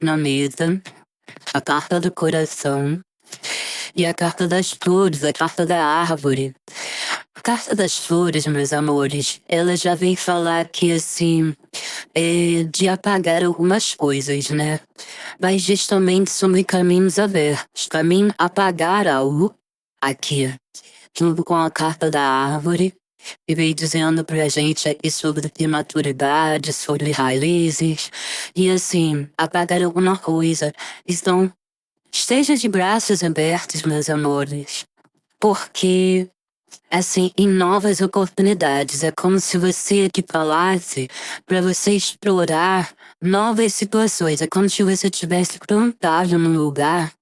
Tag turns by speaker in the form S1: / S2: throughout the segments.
S1: na mesa a carta do coração e a carta das flores, a carta da árvore. A carta das flores, meus amores, ela já vem falar que assim, de apagar algumas coisas, né? Mas justamente sobre caminhos abertos. Caminho apagar algo aqui, junto com a carta da árvore, e veio dizendo pra gente aqui sobre imaturidade, sobre raízes, e assim, apagar alguma coisa. Então, esteja de braços abertos, meus amores, porque, assim, em novas oportunidades, é como se você aqui falasse pra você explorar novas situações. É como se você tivesse plantado num lugar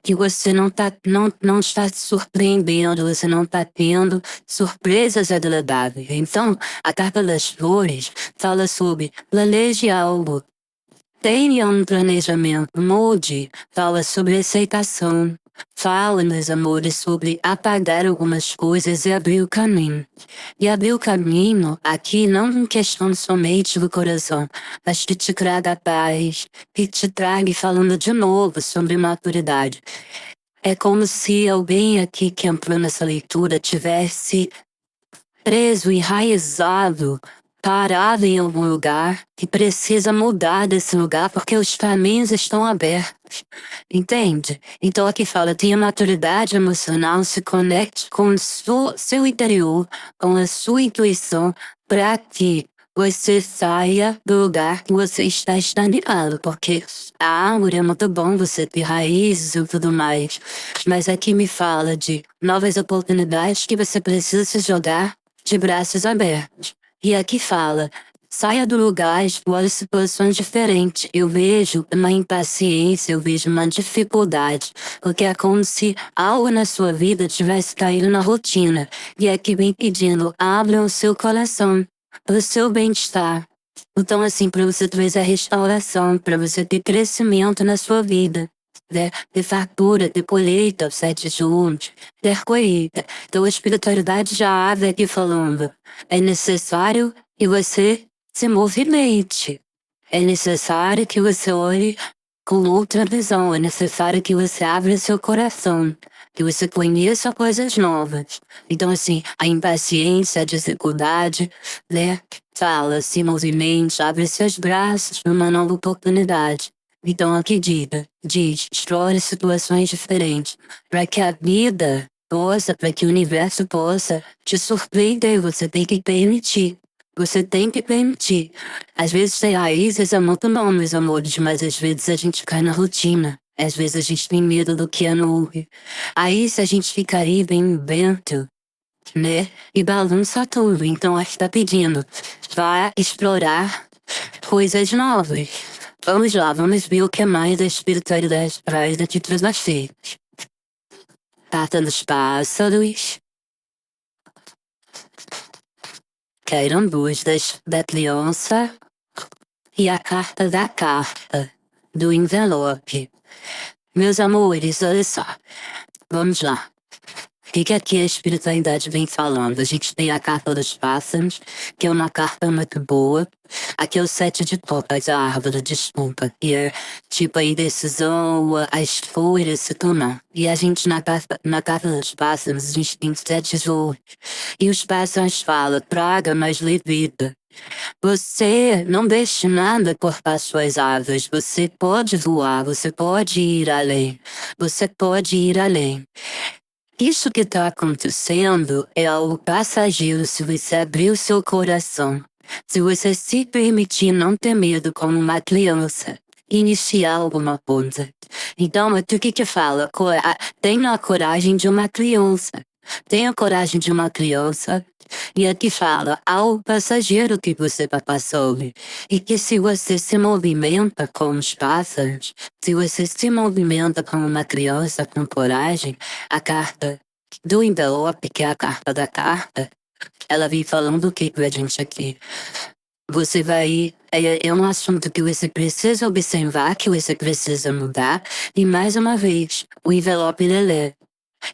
S1: que você não está se surpreendendo, você não está tendo surpresas agradáveis. Então, a carta das flores fala sobre planeje algo, tenha um planejamento, mude, fala sobre aceitação. Fala, meus amores, sobre apagar algumas coisas e abrir o caminho. E abrir o caminho aqui não em questão somente do coração, mas que te traga paz, que te traga falando de novo sobre maturidade. É como se alguém aqui que entrou nessa leitura tivesse preso, enraizado, parado em algum lugar que precisa mudar desse lugar porque os caminhos estão abertos. Entende? Então aqui fala, tenha maturidade emocional, se conecte com o seu interior, com a sua intuição, para que você saia do lugar que você está estagnado, porque a árvore é muito bom você ter raízes e tudo mais, mas aqui me fala de novas oportunidades que você precisa se jogar de braços abertos. E aqui fala, saia do lugar, explore situações diferentes. Eu vejo uma impaciência, eu vejo uma dificuldade, porque é como se algo na sua vida tivesse caído na rotina. E aqui vem pedindo, abra o seu coração para o seu bem-estar. Então, assim, para você trazer a restauração, para você ter crescimento na sua vida. Né? Ter fartura, ter colheita, os 7 juntos, ter colheita. Então a espiritualidade já abre aqui falando, é necessário que você se movimente. É necessário que você olhe com outra visão. É necessário que você abra seu coração. Que você conheça coisas novas. Então, assim, a impaciência, a dificuldade, né? Fala, se movimente, abre seus braços para uma nova oportunidade. Então, aqui diz, explore situações diferentes. Para que a vida possa, para que o universo possa te surpreender, você tem que permitir. Você tem que permitir. Às vezes ter raízes é muito bom, meus amores, mas às vezes a gente cai na rotina. Às vezes a gente tem medo do que é novo. Aí se a gente fica aí bem vento, né? E balança tudo. Então a gente tá pedindo, vá explorar coisas novas. Vamos lá, vamos ver o que mais a espiritualidade traz daqui para vocês. Carta dos pássaros. Queiram-duas da criança. E a carta da carta, do envelope. Meus amores, olha só. Vamos lá. O que aqui a espiritualidade vem falando? A gente tem a carta dos pássaros, que é uma carta muito boa. Aqui é o 7 de copas, a árvore, desculpa. Que é tipo a indecisão, a escolha, se tomar. E a gente na carta dos pássaros, a gente tem 7 tesouros. E os pássaros falam, traga mais levita. Você não deixe nada cortar suas asas. Você pode voar, você pode ir além. Você pode ir além. Isso que está acontecendo é algo passageiro se você abrir o seu coração. Se você se permitir não ter medo como uma criança, iniciar alguma coisa. Então, o que fala? Tenha a coragem de uma criança. Tenha a coragem de uma criança. E aqui fala, ao passageiro que você está passando. E que se você se movimenta com os pássaros, se você se movimenta como uma criança com coragem, a carta do envelope, que é a carta da carta, ela vem falando o que pra gente aqui? Você vai... É um assunto que você precisa observar, que você precisa mudar. E mais uma vez, o envelope lelé.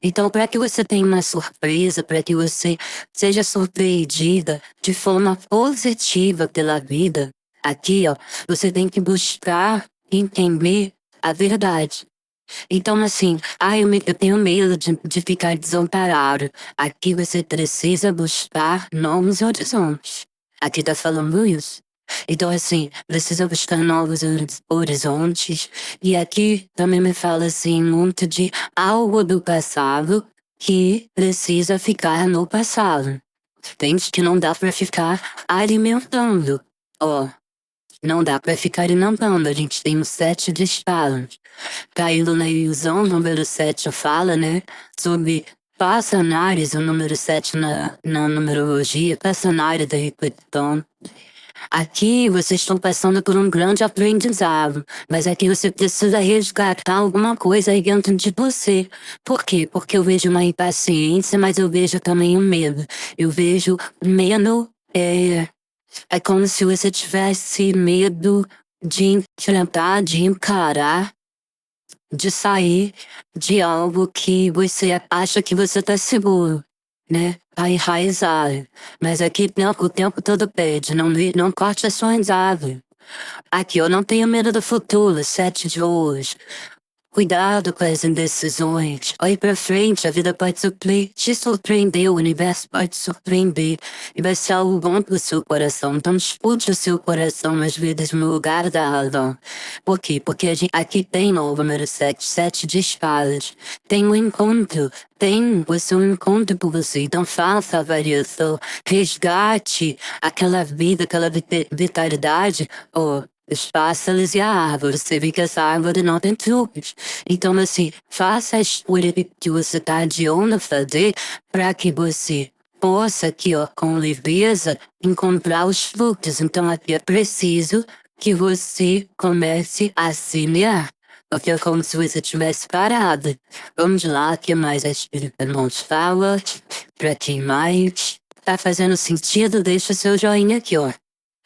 S1: Então, para que você tenha uma surpresa, para que você seja surpreendida de forma positiva pela vida, aqui, ó, você tem que buscar entender a verdade. Então, assim, eu tenho medo de ficar desamparado. Aqui você precisa buscar novos horizontes. Aqui tá falando isso. Então, assim, precisa buscar novos horizontes. E aqui também me fala, assim, muito de algo do passado que precisa ficar no passado. Entende? Que não dá pra ficar alimentando. Ó, não dá pra ficar alimentando. A gente tem os 7 disparos. Caindo na ilusão, número 7 fala, né? Sobre passionários, o número 7 na numerologia, passionário da repetição. Aqui vocês estão passando por um grande aprendizado, mas aqui você precisa resgatar alguma coisa aí dentro de você. Por quê? Porque eu vejo uma impaciência, mas eu vejo também um medo. Eu vejo medo, é como se você tivesse medo de enfrentar, de encarar, de sair de algo que você acha que você tá seguro, né? Tá enraizado. Mas aqui o tempo todo pede, não corte as suas árvores. Aqui eu não tenho medo do futuro, 7 de hoje. Cuidado com as indecisões. Olhe pra frente, a vida pode te surpreender, o universo pode te surpreender. E vai ser algo bom pro seu coração. Então escute o seu coração às vezes no lugar da razão. Por quê? Porque aqui tem o número 7, 7 de espadas. Tem um encontro. Tem você um encontro por você. Então faça a variação. Resgate aquela vida, aquela vitalidade. Os pássaros e a árvore. Você vê que essa árvore não tem frutos. Então, assim, faça a escolha que você está adiando fazer para que você possa, aqui, ó, com leveza, encontrar os frutos. Então, aqui é preciso que você comece a semear. Porque é como se você tivesse parado. Vamos lá, o que mais a Espírita nos fala? Pra quem mais tá fazendo sentido, deixa seu joinha aqui, ó.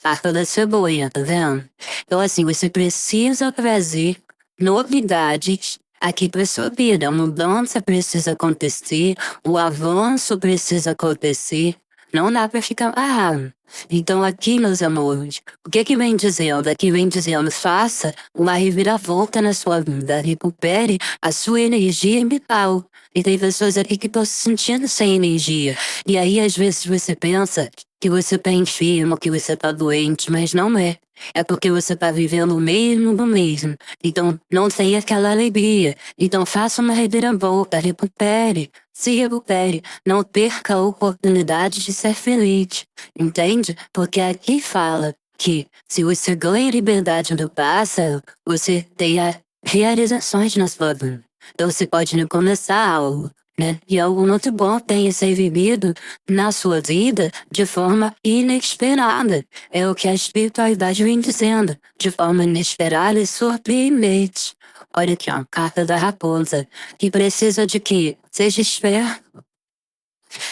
S1: Carta da cebola, tá vendo? Então, assim, você precisa trazer novidades aqui para sua vida. A mudança precisa acontecer, o avanço precisa acontecer. Não dá para ficar parado. Então, aqui, meus amores, o que vem dizendo? Aqui vem dizendo, faça uma reviravolta na sua vida, recupere a sua energia vital. E tem pessoas aqui que estão se sentindo sem energia. E aí, às vezes, você pensa que você tá enfermo, que você tá doente, mas não é. É porque você tá vivendo o mesmo do mesmo. Então, não tem aquela alegria. Então, faça uma reviravolta, recupere, se recupere. Não perca a oportunidade de ser feliz. Entende? Porque aqui fala que se você ganha liberdade do pássaro, você tem realizações na sua vida. Então, você pode começar algo, né? E algo muito bom tenha ser vivido na sua vida de forma inesperada. É o que a espiritualidade vem dizendo, de forma inesperada e surpreendente. Olha aqui, ó, carta da raposa, que precisa de que seja esperto,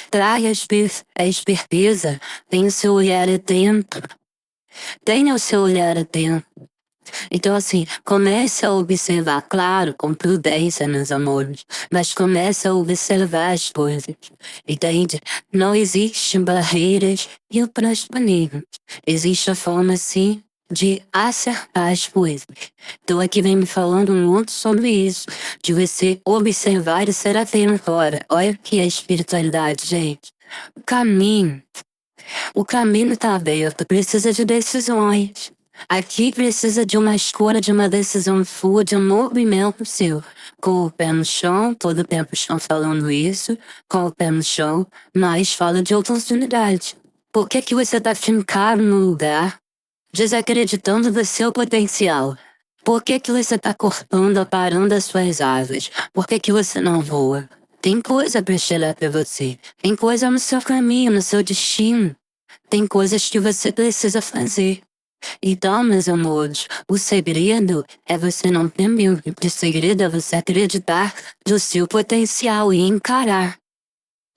S1: traga a esperteza, tenha o seu olhar atento, tenha o seu olhar atento. Então, assim, comece a observar, claro, com prudência, meus amores, mas comece a observar as coisas, entende? Não existem barreiras intransponíveis. Existe a forma, sim, de acertar as coisas. Então, aqui vem me falando muito sobre isso, de você observar e ser atento. Olha o que é espiritualidade, gente. O caminho, o caminho tá aberto, precisa de decisões. Aqui precisa de uma escolha, de uma decisão sua, de um movimento seu. Com o pé no chão, todo o tempo estão falando isso, com o pé no chão, mas fala de oportunidade. Por que você tá fincado no lugar, desacreditando do seu potencial? Por que você tá cortando, parando as suas asas? Por que você não voa? Tem coisa pra chegar pra você. Tem coisa no seu caminho, no seu destino. Tem coisas que você precisa fazer. Então, meus amores, o segredo é você não ter medo. O segredo é você acreditar no seu potencial e encarar.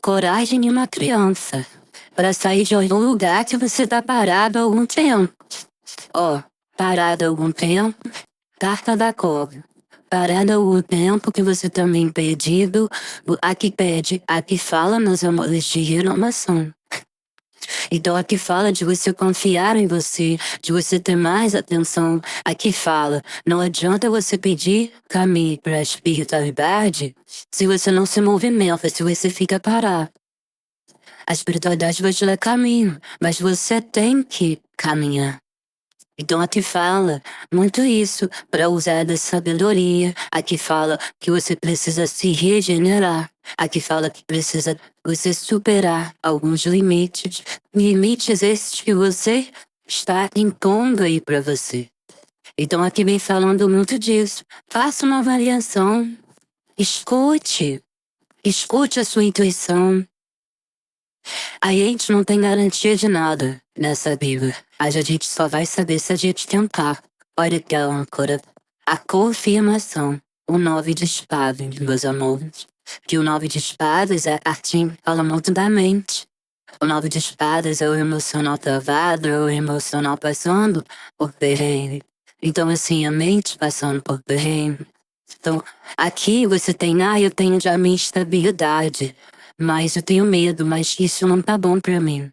S1: Coragem de uma criança. Para sair de algum lugar que você tá parado há algum tempo. Parado há algum tempo, carta da cobra. Parado há algum tempo que você também perdido. Aqui pede, aqui fala, meus amores, de renovação. Então aqui fala de você confiar em você, de você ter mais atenção. Aqui fala, não adianta você pedir caminho para a espiritualidade se você não se movimenta, se você fica parado. A espiritualidade vai te dar caminho, mas você tem que caminhar. Então aqui fala muito isso, para usar da sabedoria. Aqui fala que você precisa se regenerar. Aqui fala que precisa você superar alguns limites. Limites esses que você está impondo aí para você. Então aqui vem falando muito disso. Faça uma avaliação. Escute. Escute a sua intuição. A gente não tem garantia de nada nessa vida. A gente só vai saber se a gente tentar. Olha que âncora. A confirmação. O 9 de espadas, meus amores. Que o 9 de espadas é a cartinha, fala muito da mente. O 9 de espadas é o emocional travado, é o emocional passando por perrengue. Então, assim, a mente passando por perrengue. Então, aqui você tem, eu tenho já a minha estabilidade. Mas eu tenho medo, mas isso não tá bom pra mim.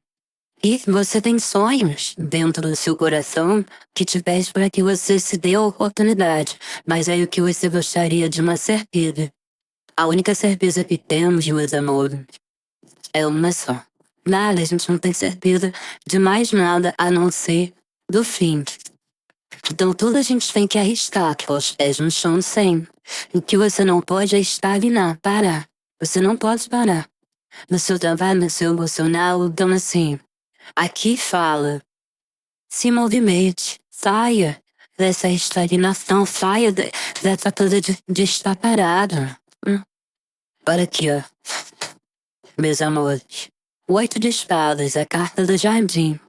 S1: E você tem sonhos dentro do seu coração que te pedem para que você se dê a oportunidade. Mas é o que você gostaria de uma certeza. A única certeza que temos, meus amores, é uma só. Nada, a gente não tem certeza de mais nada a não ser do fim. Então tudo a gente tem que arriscar, com os pés no chão sempre. O que você não pode é estagnar, parar. Você não pode parar. No seu trabalho, no seu emocional, então assim, aqui fala, se movimente, saia dessa estagnação, saia dessa coisa de estar parado. Olha aqui, ó, meus amores, o 8 de espadas, a carta do jardim.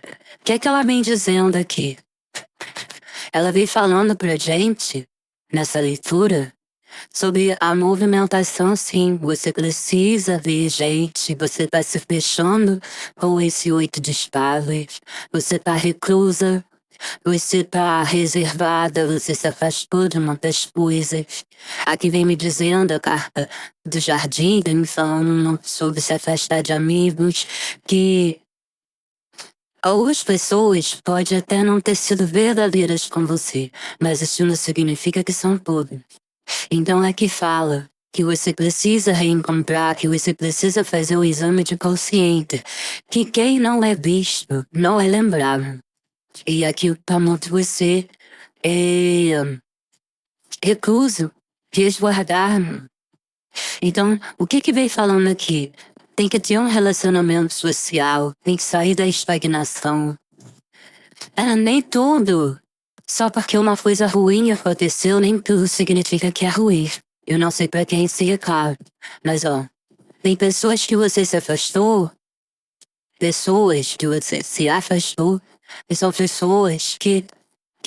S1: O que é que ela vem dizendo aqui? Ela vem falando pra gente, nessa leitura, sobre a movimentação, sim. Você precisa ver, gente. Você tá se fechando com esse 8 de espadas. Você tá reclusa. Você tá reservada. Você se afastou de muitas coisas. Aqui vem me dizendo a carta do jardim, vem me falando sobre se afastar de amigos, que algumas pessoas podem até não ter sido verdadeiras com você, mas isso não significa que são todas. Então aqui fala que você precisa reencontrar, que você precisa fazer o exame de consciente, que quem não é visto não é lembrado. E aqui para muito você é recluso, resguardar. Então, o que vem falando aqui? Tem que ter um relacionamento social, tem que sair da estagnação. Nem tudo. Só porque uma coisa ruim aconteceu, nem tudo significa que é ruim. Eu não sei pra quem se é claro. Mas ó, tem pessoas que você se afastou, pessoas que você se afastou, e são pessoas que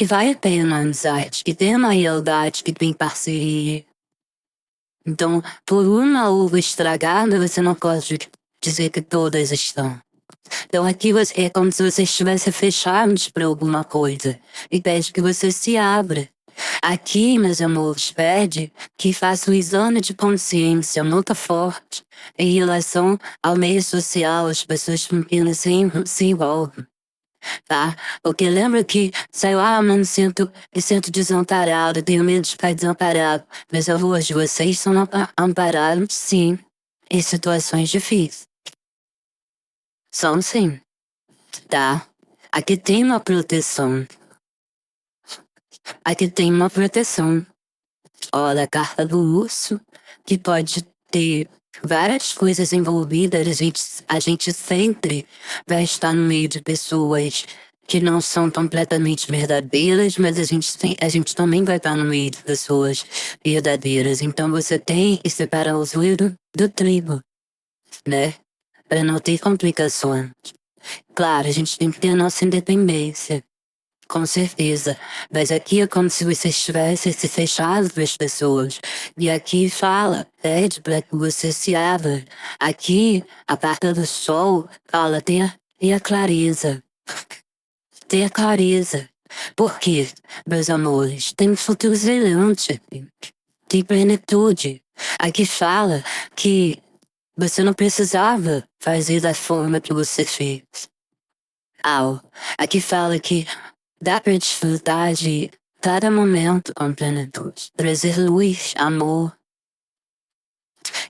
S1: vale a pena a amizade, que tem uma realidade, que tem parceria. Então, por uma uva estragada, você não pode dizer que todas estão. Então aqui é como se você estivesse fechado para alguma coisa e pede que você se abra. Aqui, meus amores, pede que faça um exame de consciência muito forte em relação ao meio social, as pessoas com quem se envolvem, tá? Porque lembra que, sei lá, eu me sinto desamparado, tenho medo de ficar desamparado. Mas hoje vocês são amparados, sim, em situações difíceis. São sim. Tá? Aqui tem uma proteção. Aqui tem uma proteção. Olha a carta do urso, que pode ter várias coisas envolvidas. A gente sempre vai estar no meio de pessoas que não são completamente verdadeiras, mas a gente também vai estar no meio de pessoas verdadeiras. Então você tem que separar o joio do trigo, né? Para não ter complicações. Claro, a gente tem que ter a nossa independência, com certeza. Mas aqui é como se você estivesse se fechado para as pessoas. E aqui fala, pede para que você se abra. Aqui, a parte do sol, fala, tenha clareza. Tenha clareza. Por quê, meus amores? Tem um futuro brilhante. Tem plenitude. Aqui fala que Você não precisava fazer da forma que você fez. Aqui fala que dá pra desfrutar de cada momento com plenitude, trazer luz, amor.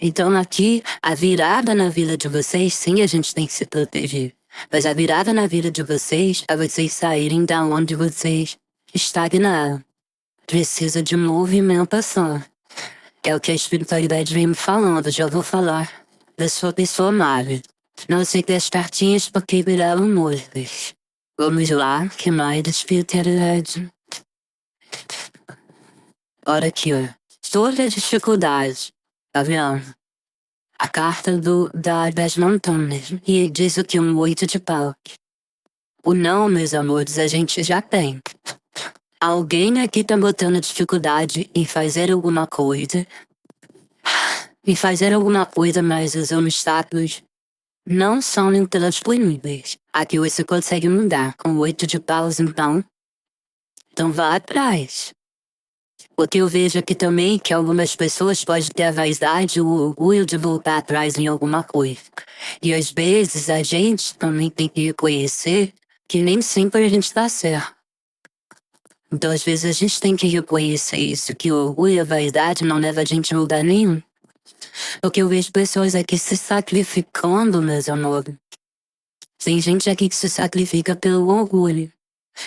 S1: Então aqui, a virada na vida de vocês, sim, a gente tem que se proteger. Mas a virada na vida de vocês é vocês saírem da onde vocês estagnaram. Precisa de movimentação. É o que a espiritualidade vem me falando, já vou falar da sua pessoa amável. Não aceite as cartinhas porque viraram mortas. Vamos lá, que mais da espiritualidade? Olha aqui, ó. Toda dificuldade, tá vendo? A carta das montanhas. E diz o que? Um 8 de paus. O não, meus amores, a gente já tem. Alguém aqui tá botando dificuldade em fazer alguma coisa. Em fazer alguma coisa, mas os obstáculos não são intransponíveis. Aqui você consegue mudar com o 8 de paus, então. Então vá atrás. O que eu vejo aqui também é que algumas pessoas podem ter a vaidade ou o orgulho de voltar atrás em alguma coisa. E às vezes a gente também tem que reconhecer que nem sempre a gente tá certo. Então às vezes a gente tem que reconhecer isso, que o orgulho e a vaidade não leva a gente a lugar nenhum. Porque eu vejo pessoas aqui se sacrificando, meus amores. Tem gente aqui que se sacrifica pelo orgulho.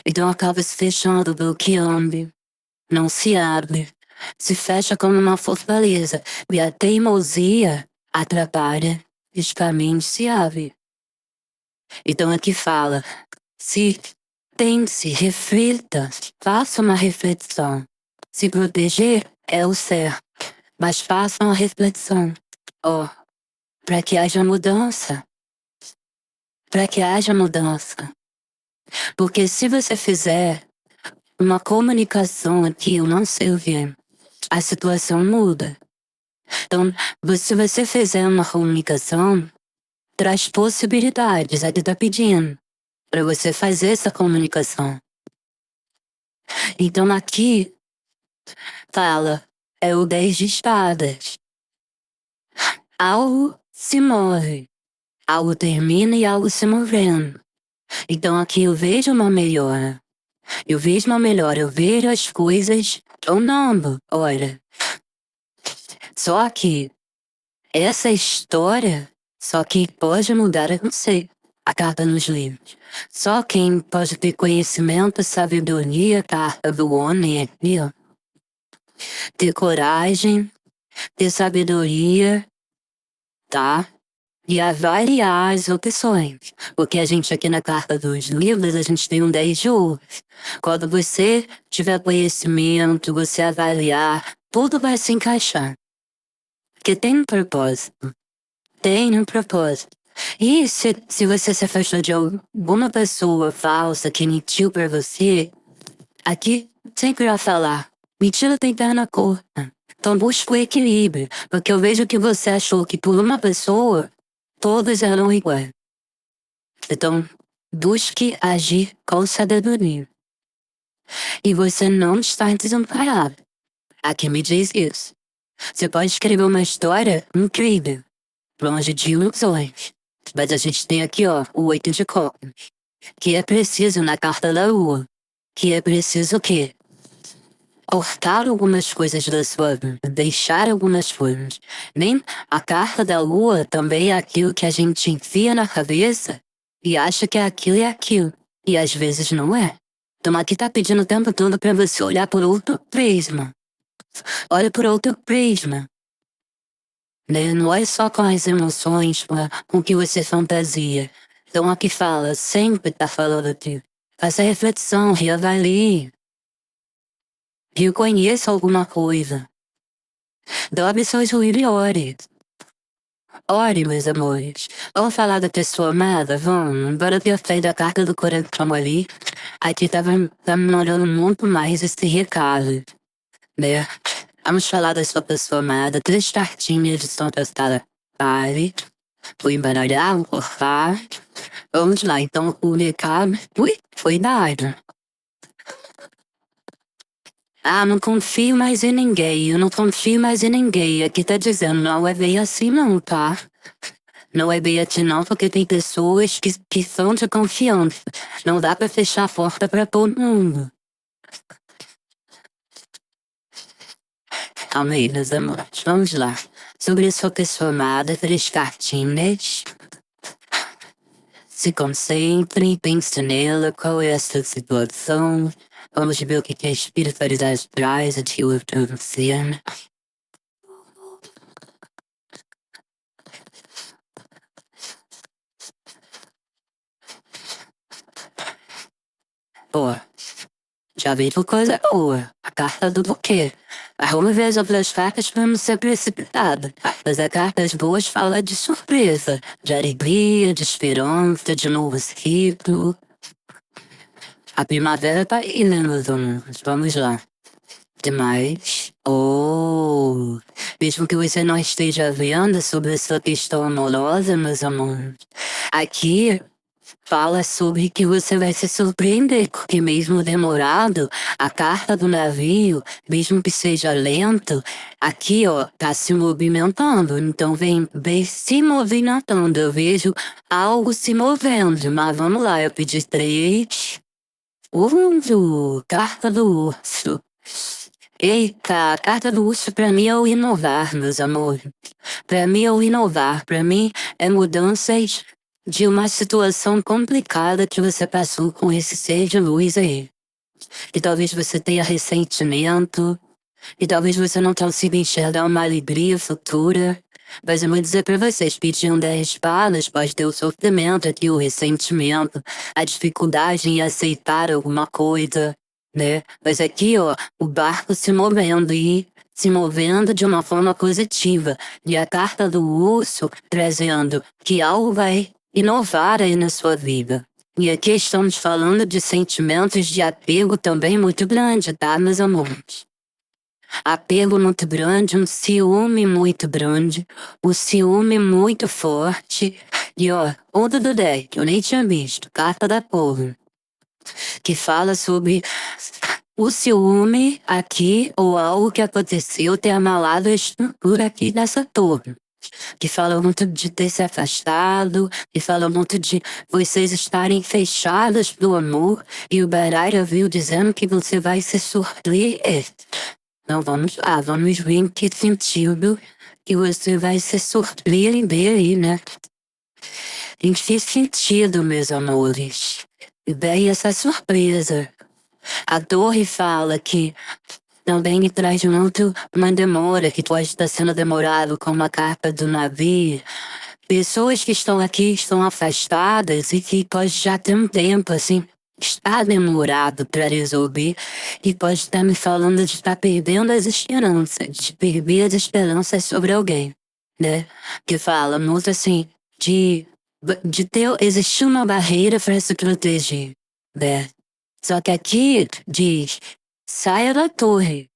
S1: Então acaba se fechando, bloqueando. Não se abre. Se fecha como uma fortaleza. E a teimosia atrapalha. E os caminhos se abrem. Então aqui fala. Se pense, reflita. Faça uma reflexão. Se proteger é o certo. Mas faça uma reflexão. Para que haja mudança. Para que haja mudança. Porque se você fizer uma comunicação aqui, eu não sei o que, a situação muda. Então, se você fizer uma comunicação, traz possibilidades. Aqui tá pedindo para você fazer essa comunicação. Então aqui fala, é o 10 de espadas. Algo se move. Algo termina e algo se movendo. Então aqui eu vejo uma melhora. Eu vejo uma melhora, eu vejo as coisas tornando. Olha, só que essa história, só quem pode mudar é você. A carta nos livros. Só quem pode ter conhecimento, sabedoria, carta do homem aqui, ó. Ter coragem, ter sabedoria, tá? E avaliar as opções. Porque a gente aqui na carta dos livros, a gente tem um 10 de ouros. Quando você tiver conhecimento, você avaliar, tudo vai se encaixar. Porque tem um propósito. Tem um propósito. E se você se afastou de alguma pessoa falsa que mentiu pra você, aqui sempre vai falar, mentira tem perna curta. Então busca o equilíbrio, porque eu vejo que você achou que por uma pessoa, todos eram iguais. Então, busque agir com sabedoria. E você não está desamparado. Aqui me diz isso. Você pode escrever uma história incrível, longe de ilusões. Mas a gente tem aqui, ó, o 8 de copas. Que é preciso na carta da lua. Que é preciso o quê? Cortar algumas coisas da sua vida, deixar algumas coisas. Nem a carta da lua também é aquilo que a gente enfia na cabeça e acha que é aquilo e aquilo. E às vezes não é. Então aqui tá pedindo o tempo todo pra você olhar por outro prisma. Olha por outro prisma. Né? Não é só com as emoções, com o que você fantasia. Então aqui fala, sempre tá falando de faça reflexão, reavalie. Reconheça alguma coisa. Dobre seus joelhos e ore. Ore, meus amores. Vamos falar da pessoa amada? Vamos. Embora eu tenha feito a carta do coração ali, aqui tá me olhando muito mais esse recado, né? Vamos falar da sua pessoa amada. 3 cartinhas de São Pascal. Pare. Vou embaralhar, vou cortar. Vamos lá, então o recado. Ui, foi dado. Ah, não confio mais em ninguém, eu não confio mais em ninguém. Aqui tá dizendo, não é bem assim não, tá? Não é bem assim não, porque tem pessoas que são de confiança. Não dá pra fechar a porta pra todo mundo. Calma aí, meus amores, vamos lá. Sobre sua pessoa amada, 3 cartinhas. Se concentre, pense nela, qual é essa situação. Vamos ver o que a espiritualidade traz a ti pra você. Pô, já veio coisa boa. A carta do buquê. Vamos ver as outras cartas pra não ser precipitada. Mas as cartas boas falam de surpresa, de alegria, de esperança, de novo ciclo. A primavera tá aí, né, meus amores? Vamos lá. Demais. Oh, mesmo que você não esteja vendo sobre essa questão amorosa, meus amores, aqui fala sobre que você vai se surpreender, porque mesmo demorado, a carta do navio, mesmo que seja lento, aqui ó, tá se movimentando. Então vem se movimentando. Eu vejo algo se movendo. Mas vamos lá, eu pedi 3. Carta do urso. Eita, a carta do urso pra mim é o inovar, meus amores. Pra mim é o inovar. Pra mim é mudanças de uma situação complicada que você passou com esse ser de luz aí. E talvez você tenha ressentimento. E talvez você não consiga enxergar uma alegria futura. Mas eu vou dizer pra vocês, pedir 10 espadas pode ter o sofrimento aqui, o ressentimento, a dificuldade em aceitar alguma coisa, né? Mas aqui, ó, o barco se movendo e se movendo de uma forma positiva. E a carta do urso trazendo que algo vai inovar aí na sua vida. E aqui estamos falando de sentimentos de apego também muito grande, tá, meus amores? Apego muito grande, um ciúme muito grande, um ciúme muito forte. E ó, outra do deck, eu nem tinha visto, carta da porra, que fala sobre o ciúme aqui ou algo que aconteceu ter amalado a estrutura aqui dessa torre. Que fala muito de ter se afastado, que fala muito de vocês estarem fechadas do amor, e o baralho viu dizendo que você vai se surpreender. Não, vamos lá, vamos ver em que sentido que você vai se surpreender aí, né? Em que sentido, meus amores? E daí essa surpresa. A torre fala que também traz muito uma demora, que pode estar sendo demorado com uma carta do navio. Pessoas que estão aqui estão afastadas e que pode já ter um tempo, assim, está demorado para resolver e pode estar me falando de estar perdendo as esperanças, de perder as esperanças sobre alguém, né? Que fala muito assim, de ter, existir uma barreira para se proteger, né? Só que aqui diz, saia da torre,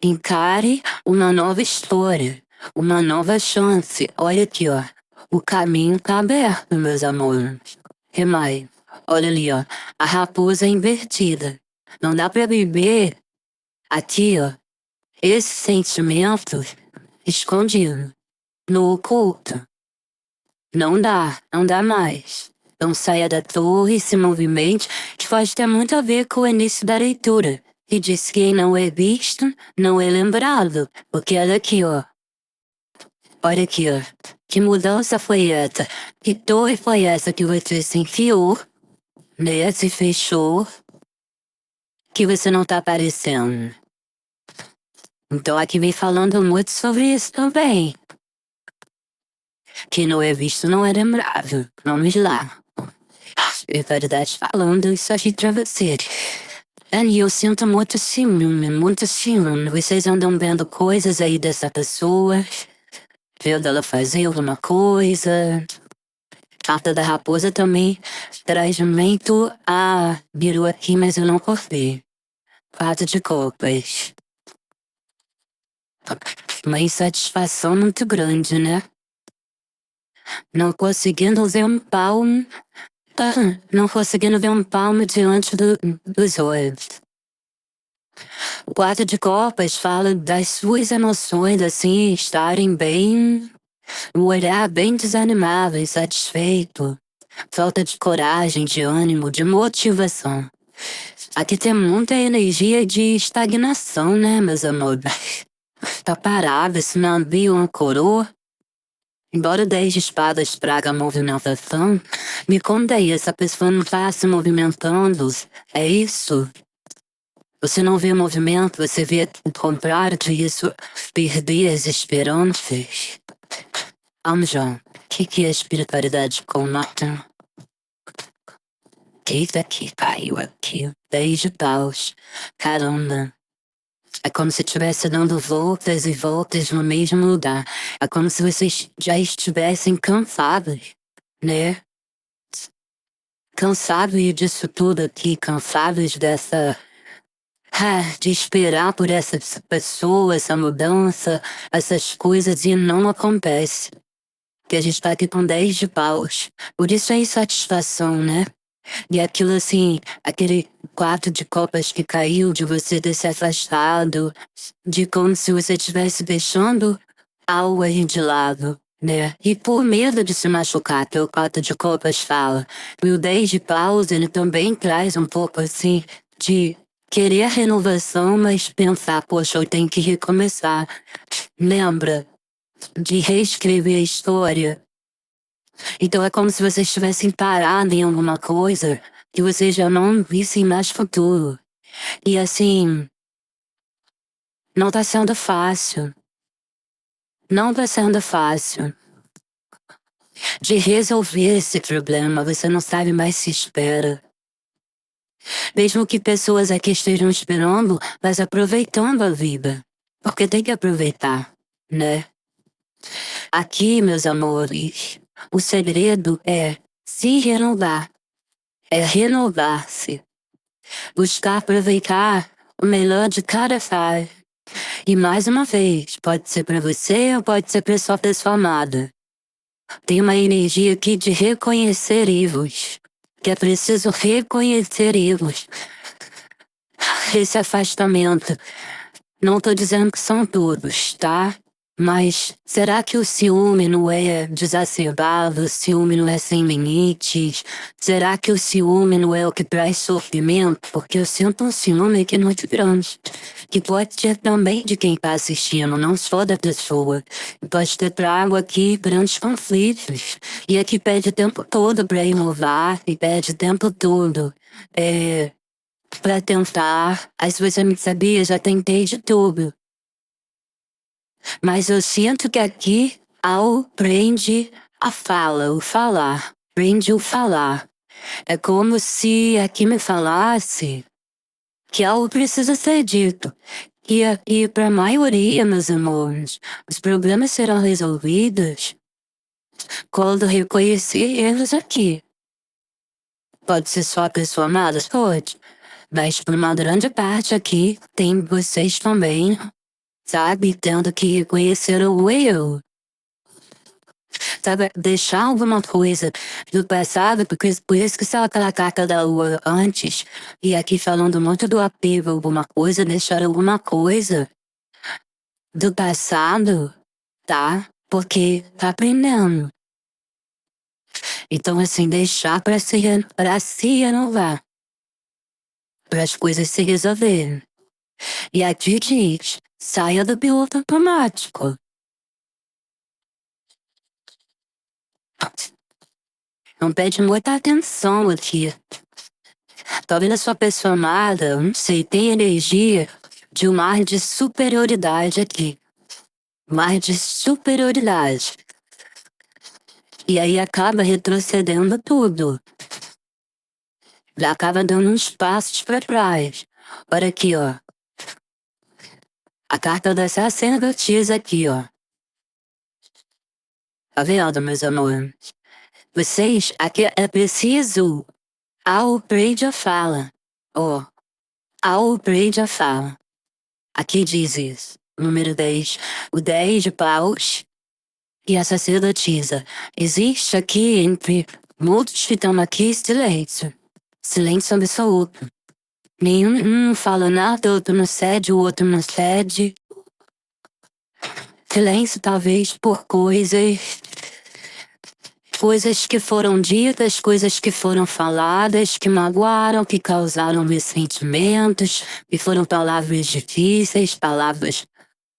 S1: encare uma nova história, uma nova chance. Olha aqui, ó. O caminho tá aberto, meus amores. Remai. Olha ali, ó. A raposa invertida. Não dá pra viver aqui, ó. Esse sentimento escondido, no oculto. Não dá mais. Então saia da torre e se movimente, que pode ter muito a ver com o início da leitura. E diz que quem não é visto, não é lembrado. Porque olha aqui, ó. Olha aqui, ó. Que mudança foi essa? Que torre foi essa que você se enfiou, né? Se fechou, que você não tá aparecendo. Então aqui vem falando muito sobre isso também. Que não é visto, não é lembrado. Vamos lá. Espiritualidade falando isso aqui pra você. E eu sinto muito ciúme, muito ciúme. Vocês andam vendo coisas aí dessa pessoa, vendo ela fazer alguma coisa. Carta da raposa também traz muito. Ah, virou aqui, mas eu não cortei. 4 de copas. Uma insatisfação muito grande, né? Não conseguindo ver um palmo. Não conseguindo ver um palmo diante dos olhos. O 4 de copas fala das suas emoções assim estarem bem, um olhar bem desanimado, insatisfeito, falta de coragem, de ânimo, de motivação. Aqui tem muita energia de estagnação, né, meus amores? Tá parado, se não viu uma coroa. Embora o 10 de espadas traga movimentação, me conta aí, essa pessoa não tá se movimentando, é isso? Você não vê movimento, você vê o contrário disso, perder as esperanças. João, o que é espiritualidade com Norton? Que isso aqui caiu aqui, 10 de paus, caramba. É como se estivesse dando voltas e voltas no mesmo lugar. É como se vocês já estivessem cansados, né? Cansados disso tudo aqui, cansados dessa. De esperar por essa pessoa, essa mudança, essas coisas e não acontece. Que a gente tá aqui com 10 de paus. Por isso é insatisfação, né? E aquilo assim, aquele 4 de copas que caiu, de você ter se afastado, de como se você estivesse deixando algo aí de lado, né? E por medo de se machucar, que o 4 de copas fala. E o 10 de paus, ele também traz um pouco assim, de querer a renovação, mas pensar, poxa, eu tenho que recomeçar. Lembra? De reescrever a história. Então é como se vocês estivessem parados em alguma coisa que vocês já não vissem mais futuro. E assim, não tá sendo fácil. Não tá sendo fácil. De resolver esse problema, você não sabe mais se espera. Mesmo que pessoas aqui estejam esperando, mas aproveitando a vida. Porque tem que aproveitar, né? Aqui, meus amores, o segredo é se renovar. É renovar-se. Buscar aproveitar o melhor de cada fase. E mais uma vez, pode ser para você ou pode ser para sua pessoa amada. Tem uma energia aqui de reconhecer erros. Que é preciso reconhecer erros. Esse afastamento. Não tô dizendo que são todos, tá? Mas será que o ciúme não é desacerbado? O ciúme não é sem limites? Será que o ciúme não é o que traz sofrimento? Porque eu sinto um ciúme aqui muito grande. Que pode ser também de quem tá assistindo, não só da pessoa. Pode ter trago aqui grandes conflitos. E aqui pede o tempo todo pra inovar. E pede o tempo todo. Pra tentar. Aí se você me sabia, já tentei de tudo. Mas eu sinto que aqui ao prende a fala, o falar. Prende o falar. É como se aqui me falasse que algo precisa ser dito. E para a maioria, meus amores, os problemas serão resolvidos quando reconhecer eles aqui. Pode ser só a pessoa amada? Pode. Mas por uma grande parte aqui, tem vocês também, sabe? Tendo que reconhecer o eu. Sabe, deixar alguma coisa do passado, porque por isso que saiu aquela carta da lua antes, e aqui falando muito do apego, alguma coisa, deixar alguma coisa do passado, tá? Porque tá aprendendo. Então, assim, deixar pra se renovar, para as coisas se resolverem. E aqui diz, saia do piloto automático. Não pede muita atenção aqui. Talvez a sua pessoa amada, não sei, tem energia de um ar de superioridade aqui. Um ar de superioridade. E aí acaba retrocedendo tudo. Acaba dando uns passos para trás. Olha aqui, ó. A carta da sacerdotisa aqui, ó. Tá vendo, meus amores? Vocês, aqui é preciso. Ao Prade a fala. Ó. Ao Prade a fala. Aqui diz isso. Número 10. O 10 de paus e a sacerdotisa. Existe aqui entre muitos que estão aqui silêncio. Silêncio absoluto. Nenhum fala nada, outro não cede, o outro não cede. Silêncio talvez por coisas que foram ditas, coisas que foram faladas, que magoaram, que causaram ressentimentos, e foram palavras difíceis, palavras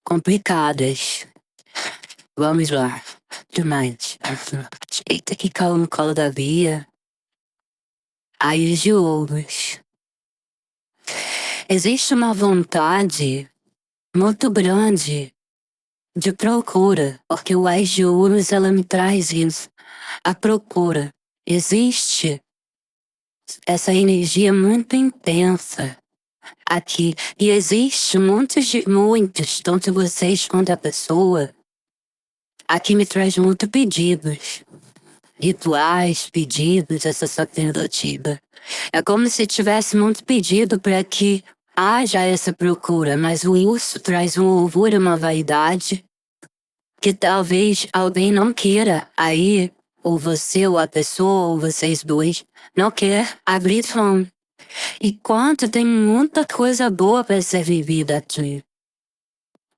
S1: complicadas. Vamos lá. Demais. Eita, que caiu no colo da Bia. Aí de ouros. Existe uma vontade muito grande de procura, porque o Ais de Ouros ela me traz isso. A procura. Existe essa energia muito intensa aqui. E existe muitos, tanto vocês quanto a pessoa, aqui me traz muito pedidos. Rituais, pedidos, essa sacerdotiva. É como se tivesse muito pedido para que haja essa procura, mas o urso traz um orgulho, uma vaidade, que talvez alguém não queira aí, ou você, ou a pessoa, ou vocês dois, não quer abrir mão. Enquanto tem muita coisa boa para ser vivida aqui.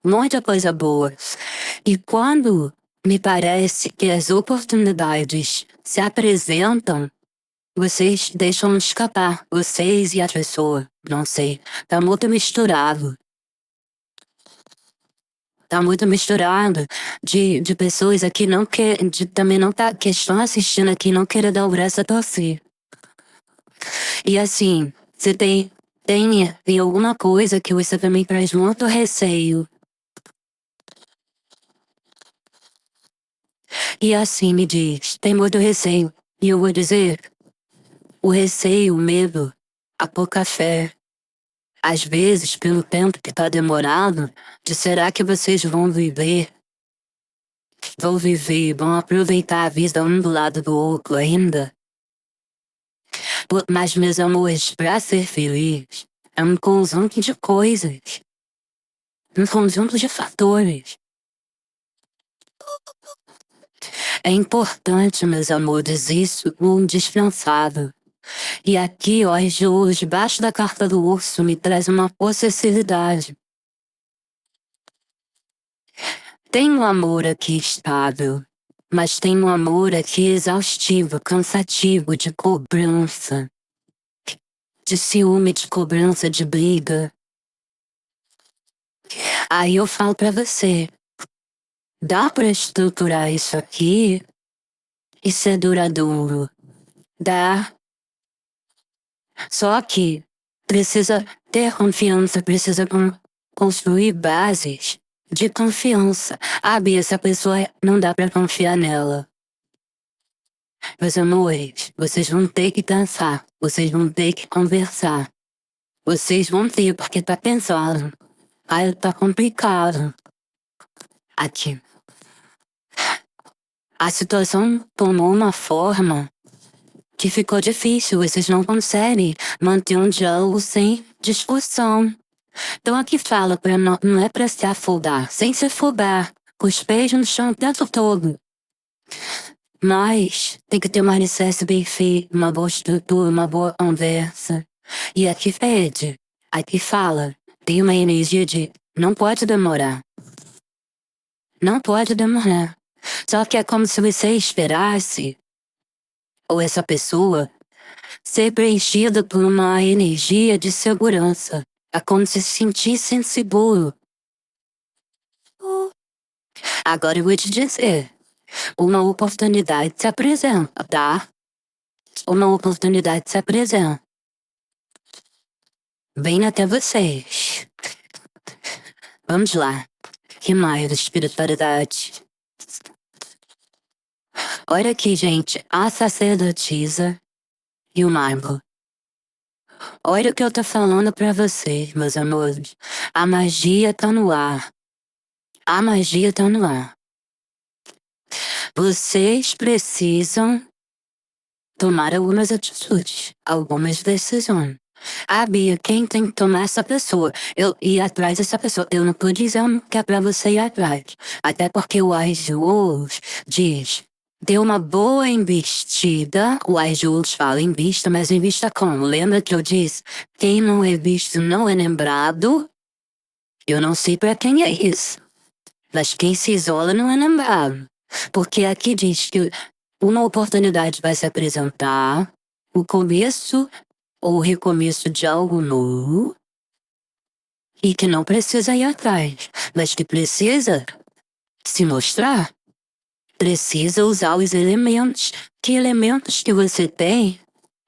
S1: Muita coisa boa. E quando me parece que as oportunidades se apresentam, vocês deixam escapar. Vocês e a pessoa. Não sei. Tá muito misturado. Tá muito misturado de pessoas aqui não que também não tá, que estão assistindo aqui não querem dar o braço a torcer. E assim, você tem alguma coisa que você também traz muito receio. E assim me diz, tem muito receio. E eu vou dizer, o receio, o medo, a pouca fé. Às vezes, pelo tempo que tá demorado, de será que vocês vão viver? Vão viver, vão aproveitar a vida um do lado do outro ainda? Mas, meus amores, pra ser feliz, é um conjunto de coisas. Um conjunto de fatores. É importante, meus amores, isso indispensável. E aqui, ó, hoje, debaixo da carta do urso, me traz uma possessividade. Tem um amor aqui estável, mas tem um amor aqui exaustivo, cansativo, de cobrança. De ciúme, de cobrança, de briga. Aí eu falo pra você, dá pra estruturar isso aqui e ser duradouro. Dá. Só que precisa ter confiança, precisa construir bases de confiança. Ah, Bia, essa pessoa não dá pra confiar nela. Meus amores, vocês vão ter que dançar, vocês vão ter que conversar. Vocês vão ter, porque tá pensando. Aí tá complicado. Aqui. A situação tomou uma forma que ficou difícil. Vocês não conseguem manter um diálogo sem discussão. Então aqui fala pra não é pra se afundar, sem se afobar, com os pés no chão o tempo todo. Mas tem que ter um alicerce bem feito, uma boa estrutura, uma boa conversa. E aqui pede, aqui fala, tem uma energia de não pode demorar. Não pode demorar. Só que é como se você esperasse, ou essa pessoa, ser preenchida por uma energia de segurança. É como se sentisse inseguro. Agora eu vou te dizer, uma oportunidade se apresenta, tá? Uma oportunidade se apresenta. Vem até vocês. Vamos lá. Que mais da espiritualidade? Olha aqui, gente. A sacerdotisa e o mago. Olha o que eu tô falando pra vocês, meus amores. A magia tá no ar. A magia tá no ar. Vocês precisam tomar algumas atitudes, algumas decisões. Ah, Bia, quem tem que tomar essa pessoa? Eu ir atrás dessa pessoa. Eu não tô dizendo que é pra você ir atrás. Até porque o Ais de Ouros diz, Deu uma boa investida. O Jules fala invista, mas invista como? Lembra que eu disse? Quem não é visto não é lembrado. Eu não sei pra quem é isso. Mas quem se isola não é lembrado. Porque aqui diz que uma oportunidade vai se apresentar, o começo ou o recomeço de algo novo, e que não precisa ir atrás, mas que precisa se mostrar. Precisa usar os elementos. Que elementos que você tem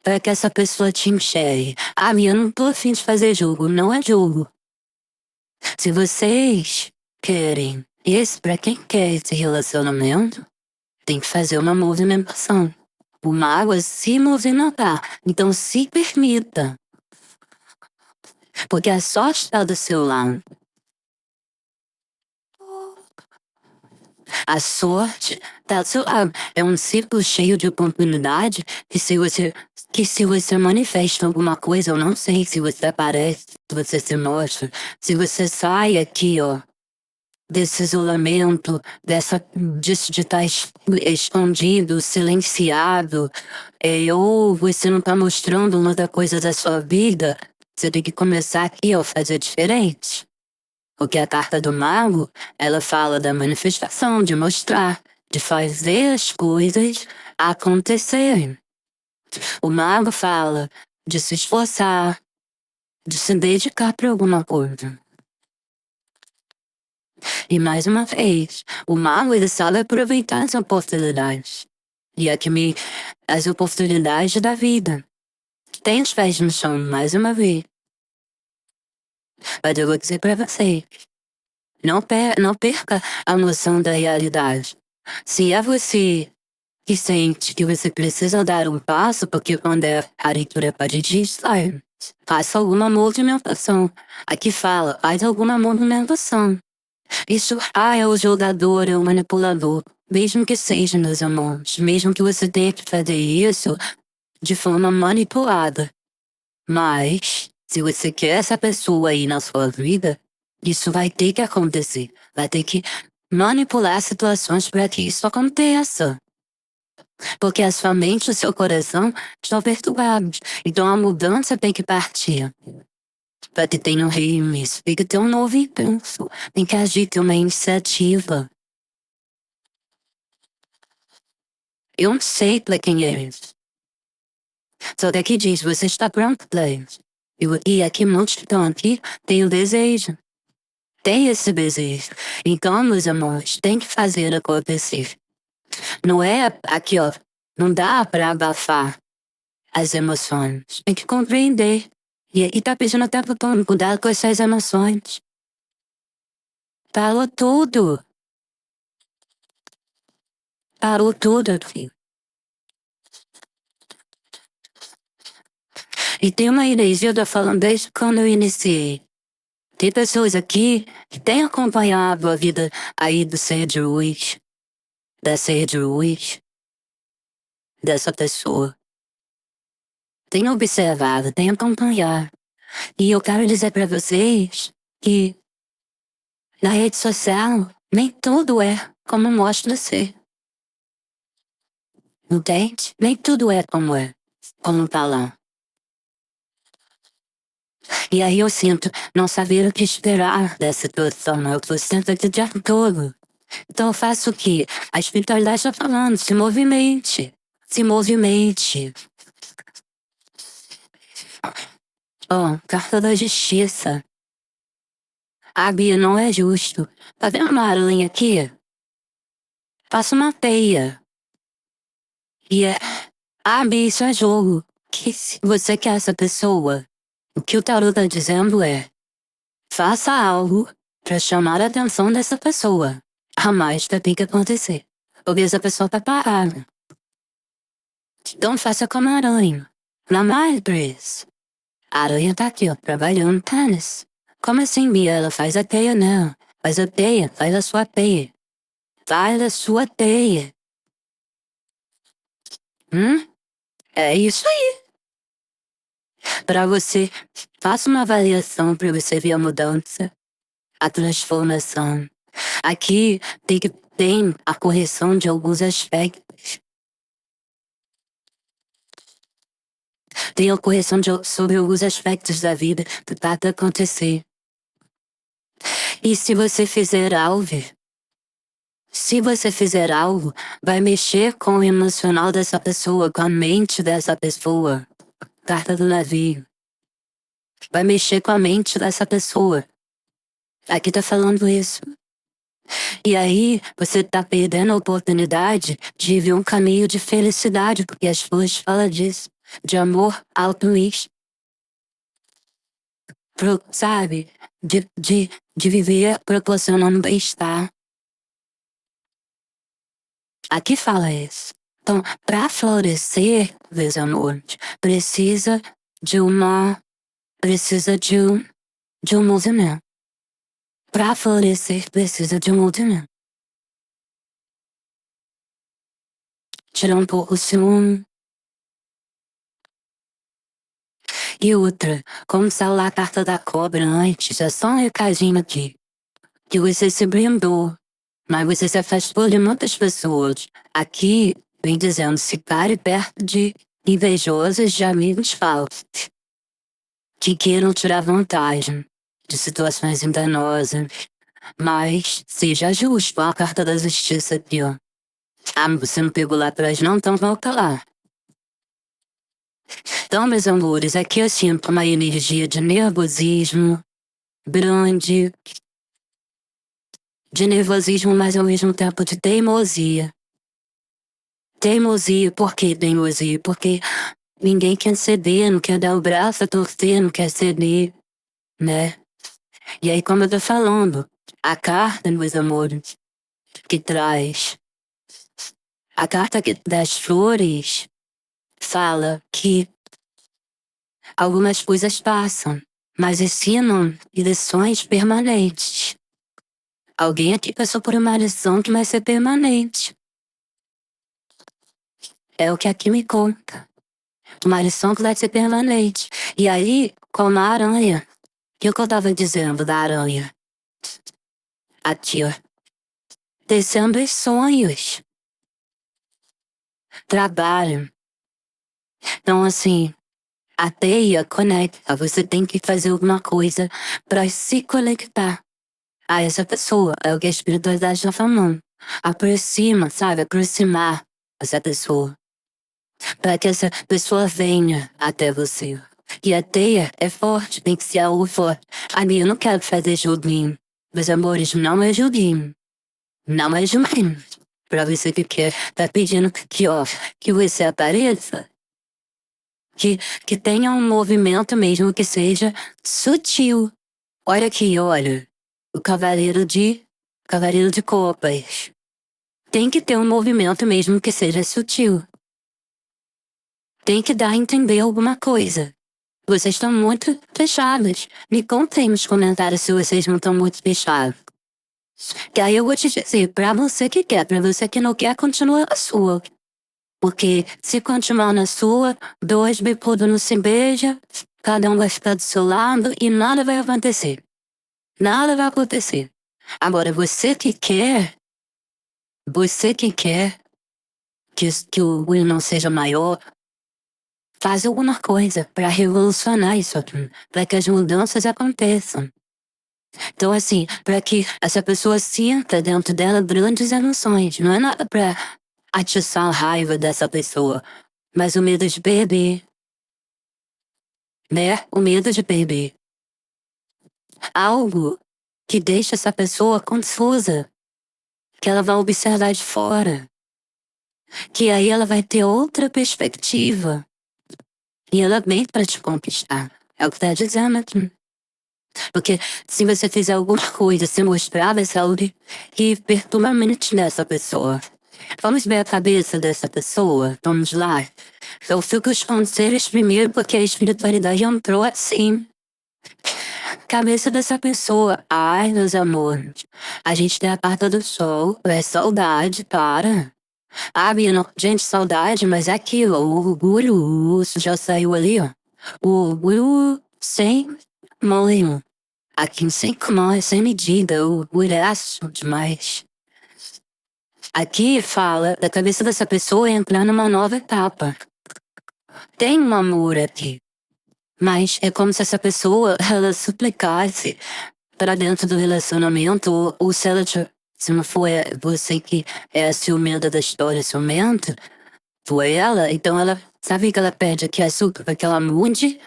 S1: para que essa pessoa te enxergue? Ah, eu não tô afim de fazer jogo. Não é jogo. Se vocês querem esse, para quem quer esse relacionamento, tem que fazer uma movimentação. O mago é se movimentar. Então se permita. Porque a sorte está do seu lado. A sorte tá do seu lado. É um ciclo cheio de oportunidade que se você manifesta alguma coisa, eu não sei se você aparece, se você se mostra, se você sai aqui, ó, desse isolamento, disso de estar escondido, silenciado, ou você não tá mostrando muita coisa da sua vida, você tem que começar aqui, ó, fazer diferente. Porque a carta do mago, ela fala da manifestação, de mostrar, de fazer as coisas acontecerem. O mago fala de se esforçar, de se dedicar para alguma coisa. E mais uma vez, o mago ele sabe aproveitar as oportunidades. E aqui as oportunidades da vida. Tem os pés no chão, mais uma vez. Mas eu vou dizer para vocês, não perca a noção da realidade. Se é você que sente que você precisa dar um passo, porque quando a leitura pode dizer, faça alguma movimentação. Aqui fala, faz alguma movimentação. Isso, é o jogador, é o manipulador. Mesmo que seja, meus amores, mesmo que você tenha que fazer isso de forma manipulada. Mas, se você quer essa pessoa aí na sua vida, isso vai ter que acontecer. Vai ter que manipular situações para que isso aconteça. Porque a sua mente e o seu coração estão perturbados. Então a mudança tem que partir. Para que tenha um reinício, tem que ter um novo impulso. Tem que agir, ter uma iniciativa. Eu não sei para quem é isso. Só que aqui diz, você está pronto para isso. E aqui multidão aqui tem o desejo. Tem esse desejo. Então, meus amores, tem que fazer acontecer. Não é aqui, ó. Não dá para abafar as emoções. Tem que compreender. E tá pedindo até pra tomar cuidado com essas emoções. Parou tudo. Parou tudo, filho. E tem uma energia, eu tô falando desde quando eu iniciei. Tem pessoas aqui que têm acompanhado a vida aí do ser de luz, da ser de luz, dessa pessoa. Tem observado, tem acompanhado. E eu quero dizer pra vocês que na rede social nem tudo é como mostra ser. Entende? Nem tudo é, como tá lá. E aí eu sinto não saber o que esperar dessa situação. Eu tô sentado o dia todo. Então eu faço o quê? A espiritualidade está falando, se movimente. Se movimente. Carta da justiça. Bia, não é justo. Tá vendo uma aranha aqui? Faça uma teia. E Bia, isso é jogo. Que se você quer essa pessoa, o que o tarot tá dizendo é, faça algo pra chamar a atenção dessa pessoa. A mágica tem que acontecer. Porque essa pessoa tá parada. Então faça como a aranha. Na mais, Brice. A aranha tá aqui, ó, trabalhando tênis. Como assim, Bia? Ela faz a teia, não. Faz a teia, faz a sua teia. Faz a sua teia. É isso aí. Pra você, faça uma avaliação pra você ver a mudança, a transformação. Aqui tem que tem a correção de alguns aspectos. Tem a correção sobre alguns aspectos da vida que tá a acontecer. E se você fizer algo, vai mexer com o emocional dessa pessoa, com a mente dessa pessoa. Carta do navio. Vai mexer com a mente dessa pessoa. Aqui tá falando isso. E aí, você tá perdendo a oportunidade de ver um caminho de felicidade, porque as flores falam disso. De amor altruísta. Sabe? De viver proporcionando bem-estar. Aqui fala isso. Então, para florescer, meus amores, precisa de um movimento. Para florescer, precisa de um movimento. Tirar um pouco o ciúme. E outra, como falar a carta da cobra antes, é só um recadinho aqui. Que você se brindou, mas você se afastou de muitas pessoas. Aqui, vem dizendo, se pare perto de invejosos de amigos falsos. Que queiram tirar vantagem de situações enganosas. Mas seja justo, ó, a carta da justiça aqui, ó. Ah, você não pegou lá atrás não? Então volta lá. Então, meus amores, aqui eu sinto uma energia de nervosismo grande, de nervosismo, mas ao mesmo tempo de teimosia. Teimosia, por que teimosia? Porque ninguém quer ceder, não quer dar o braço a torcer, não quer ceder, né? E aí, como eu tô falando, a carta, meus amores, que traz a carta das flores fala que algumas coisas passam, mas ensinam lições permanentes. Alguém aqui passou por uma lição que vai ser permanente. É o que aqui me conta. Uma lição que vai ser permanente. E aí, como a aranha. E o que eu tava dizendo da aranha? Aqui, ó. Descendo os sonhos. Trabalho. Então, assim, a teia conecta. Você tem que fazer alguma coisa pra se conectar a essa pessoa. É o que a espiritualidade está falando. Aproxima, sabe? Aproximar essa pessoa. Para que essa pessoa venha até você. E a teia é forte, tem que ser algo forte. Ali, eu não quero fazer joguinho. Meus amores, não é joguinho. Não é joguinho. Pra você que quer, tá pedindo que, ó, que você apareça. Que tenha um movimento mesmo que seja sutil. Olha aqui, olha. O Cavaleiro de Copas. Tem que ter um movimento mesmo que seja sutil. Tem que dar a entender alguma coisa. Vocês estão muito fechados. Me contem nos comentários se vocês não estão muito fechados. Que aí eu vou te dizer, pra você que quer, pra você que não quer, continua a sua. Porque se continuar na sua, dois bicudos não se beijam, cada um vai ficar do seu lado e nada vai acontecer. Nada vai acontecer. Agora, você que quer que o irmão seja maior, faz alguma coisa para revolucionar isso aqui, para que as mudanças aconteçam. Então, assim, para que essa pessoa sinta dentro dela grandes emoções. Não é nada para atiçar a raiva dessa pessoa, mas o medo de perder, né? O medo de perder. Algo que deixa essa pessoa confusa, que ela vai observar de fora, que aí ela vai ter outra perspectiva. E ela vem para te conquistar. É o que tá dizendo aqui. Porque se você fizer alguma coisa, se mostrar essa saúde que perturba a mente dessa pessoa. Vamos ver a cabeça dessa pessoa? Vamos lá. Eu fico os conselhos primeiro porque a espiritualidade entrou assim. Cabeça dessa pessoa. Ai, meus amores. A gente tem a carta do sol. É saudade, para. Ah, Bino, gente, saudade, mas é aquilo. O orgulho já saiu ali, ó. O orgulho sem molinho. Aqui sem mão, sem medida. O orgulho é demais. Aqui fala da cabeça dessa pessoa entrar numa nova etapa. Tem um amor aqui, mas é como se essa pessoa, ela suplicasse para dentro do relacionamento, ou se ela, se não for você que é a ciumenta da história, ciumenta, foi ela, então ela, sabe que ela pede aqui a súplica que ela mude?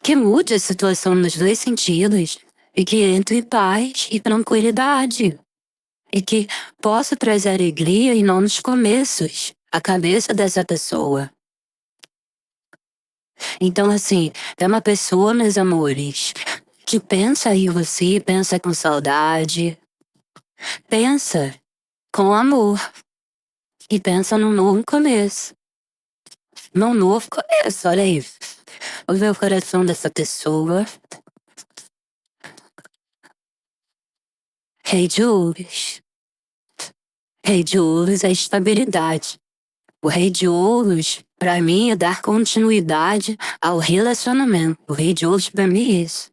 S1: Que mude a situação nos dois sentidos, e que entre paz e tranquilidade, e que possa trazer alegria e não nos começos, a cabeça dessa pessoa. Então, assim, é uma pessoa, meus amores, que pensa em você, pensa com saudade, pensa com amor e pensa num novo começo. Num novo começo, olha aí. Ouve o coração dessa pessoa. Rei de ouros. Rei de ouros é estabilidade. O rei de ouros, pra mim, é dar continuidade ao relacionamento. O rei de ouros, pra mim, é isso.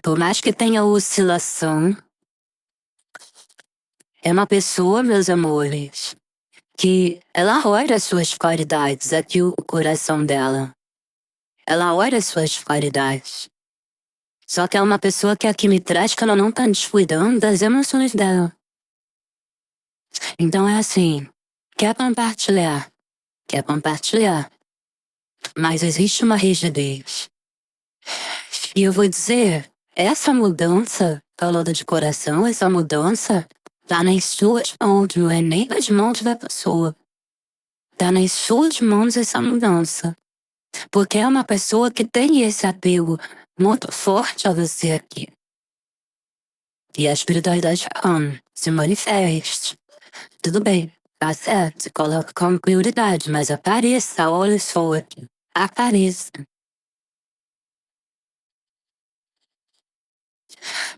S1: Por mais que tenha oscilação, é uma pessoa, meus amores, que ela olha as suas qualidades, aqui o coração dela. Ela olha as suas qualidades. Só que é uma pessoa que aqui me traz que ela não tá descuidando das emoções dela. Então é assim, quer compartilhar, quer compartilhar, mas existe uma rigidez. E eu vou dizer, essa mudança, falando de coração, essa mudança tá nas suas mãos, não é nem nas mãos da pessoa. Tá nas suas mãos essa mudança. Porque é uma pessoa que tem esse apego muito forte a você aqui. E a espiritualidade se manifeste. Tudo bem, tá certo, se coloca como prioridade, mas apareça, olha só aqui. Apareça.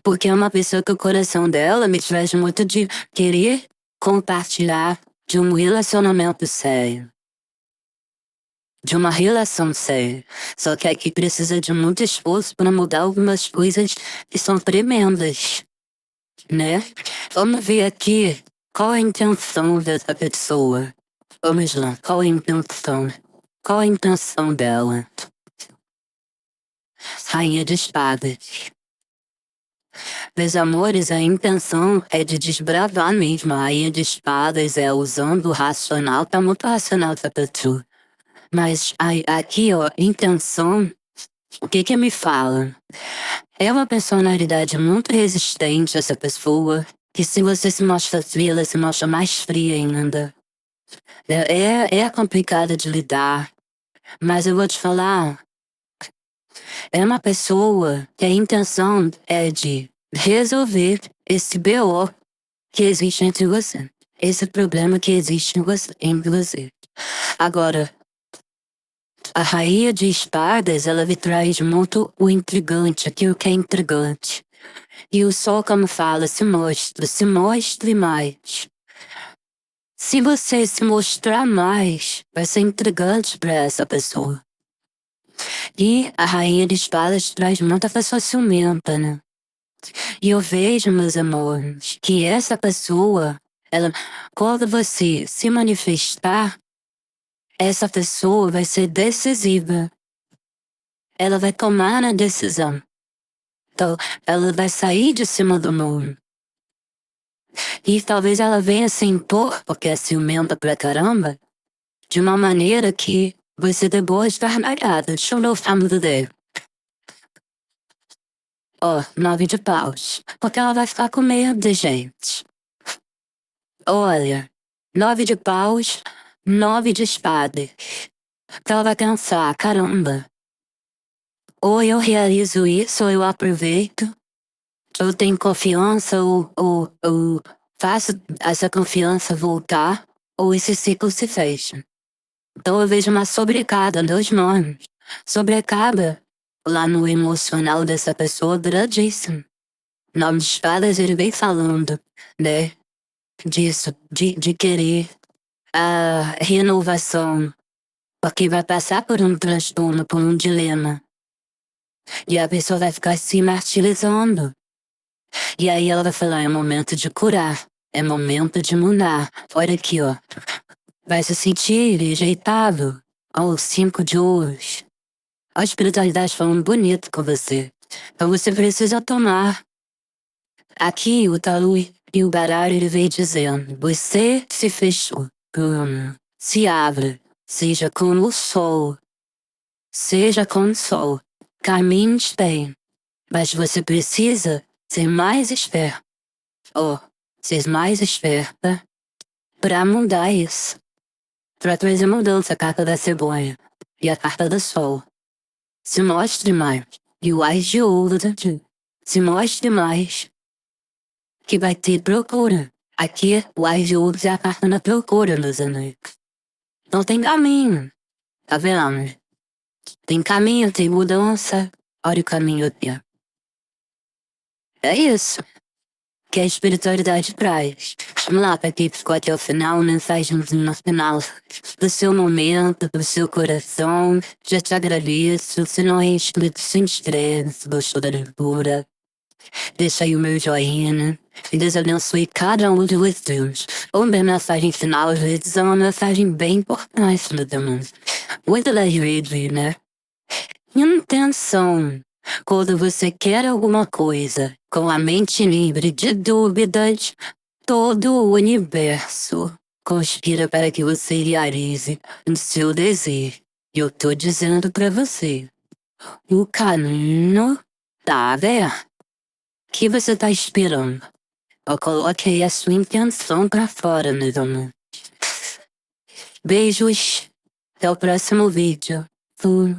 S1: Porque é uma pessoa que o coração dela me traz muito de querer compartilhar de um relacionamento sério. De uma relação séria. Só que aqui precisa de muito esforço para mudar algumas coisas que são tremendas, né? Vamos ver aqui qual a intenção dessa pessoa. Vamos lá, qual a intenção? Qual a intenção dela? Rainha de espadas. Meus amores, a intenção é de desbravar mesmo. A rainha de espadas é usando o racional, tá muito racional essa pessoa. Mas aqui, ó, intenção, o que me fala? É uma personalidade muito resistente essa pessoa, que se você se mostra fria, ela se mostra mais fria ainda. É complicada de lidar, mas eu vou te falar, é uma pessoa que a intenção é de resolver esse BO que existe entre você. Esse problema que existe entre você. Agora, a rainha de espadas, ela me traz muito o intrigante, aquilo que é intrigante. E o sol, como fala, se mostre mais. Se você se mostrar mais, vai ser intrigante para essa pessoa. E a rainha de espadas traz muita pessoa ciumenta, né? E eu vejo, meus amores, que essa pessoa, ela, quando você se manifestar, essa pessoa vai ser decisiva. Ela vai tomar a decisão. Então, ela vai sair de cima do muro. E talvez ela venha se impor, porque é ciumenta pra caramba, de uma maneira que você dê boas gargalhadas. Deixa eu ver o famo dele. Ó, 9 de paus. Porque ela vai ficar com medo de gente. Olha, 9 de paus, 9 de espadas. Então ela vai pensar, caramba, ou eu realizo isso, ou eu aproveito, eu tenho confiança, ou faço essa confiança voltar, ou esse ciclo se fecha. Então eu vejo uma sobrecarga, 2 nomes. Sobrecarga lá no emocional dessa pessoa grandíssimo. Nome de espadas ele vem falando, né? Disso, de querer a renovação. Porque vai passar por um transtorno, por um dilema. E a pessoa vai ficar se martirizando. E aí ela vai falar, é momento de curar, é momento de mudar. Olha aqui, ó. Vai se sentir rejeitado aos 5 de ouros. A espiritualidade falando bonito com você. Então você precisa tomar. Aqui o Talu e o baralho ele vem dizendo, você se fechou. Se abre. Seja como o sol. Seja como o sol. Caminhe bem. Mas você precisa ser mais esperto. Oh, ser mais esperta pra mudar isso. Pra trazer mudança, a carta da cegonha e a carta do sol. Se mostre mais. E o Ás de Ouro também. Se mostre mais. Que vai ter procura. Aqui, o Ás de Ouro é a carta da procura, meus amigos. Não tem caminho. Tá vendo? Tem caminho, tem mudança. Olha o caminho aqui. É isso que a espiritualidade traz. Vamos lá, pra quem ficou até o final, mensagem no final do seu momento, do seu coração. Já te agradeço. Se não é inscrito, se inscreve, se gostou da leitura. Deixa aí o meu joinha, né? E Deus abençoe cada um de vocês. Uma mensagem final, às vezes, é uma mensagem bem importante, meus irmãos. Muitas das vezes, né? Intenção. Quando você quer alguma coisa com a mente livre de dúvidas, todo o universo conspira para que você realize o seu desejo. E eu tô dizendo pra você, o caminho tá aberto. O que você tá esperando? Eu coloquei a sua intenção pra fora, meu amor. Beijos. Até o próximo vídeo. Fui.